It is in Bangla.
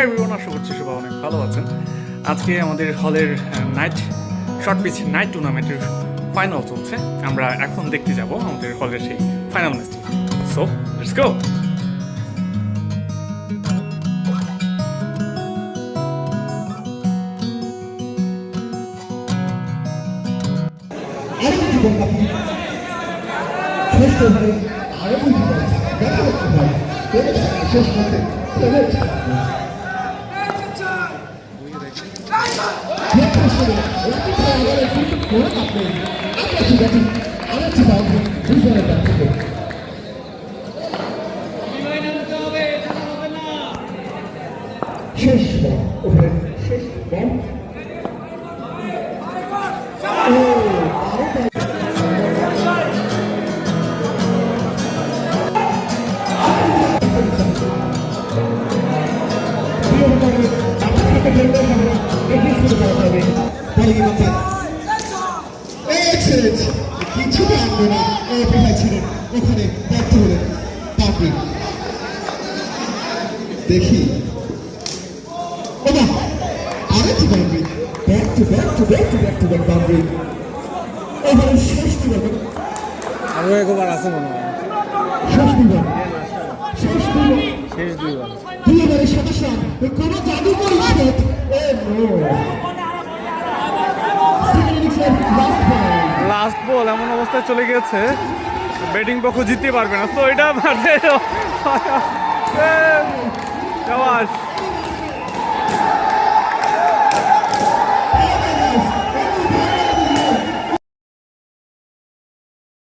এভরিওয়ান, আশা করছি সবাই অনেক ভালো আছেন। আজকে আমাদের হলের নাইট শর্ট পিচ নাইট টুর্নামেন্টের ফাইনাল চলছে। আমরা এখন দেখতে যাব আমাদের হলের সেই ফাইনাল ম্যাচটি। So let's go. শেষ ওভারের শেষ বল কিছুটা আনবে না ছিলেন ওখানে ব্যর্থ হলেন পাপড়ি দেখি আরেকটি boundary back to back to back to back to back boundary ওভারের শেষ বিভাগ আরো একবার আছে মনে হয় শেষ বিভাগ দুই ওভারের 27 রান কোনো জাদুকরি শট লাস্ট বল এমন অবস্থায় চলে গেছে ব্যাটিং পক্ষ জিততে পারবে না। তো এটা মারতে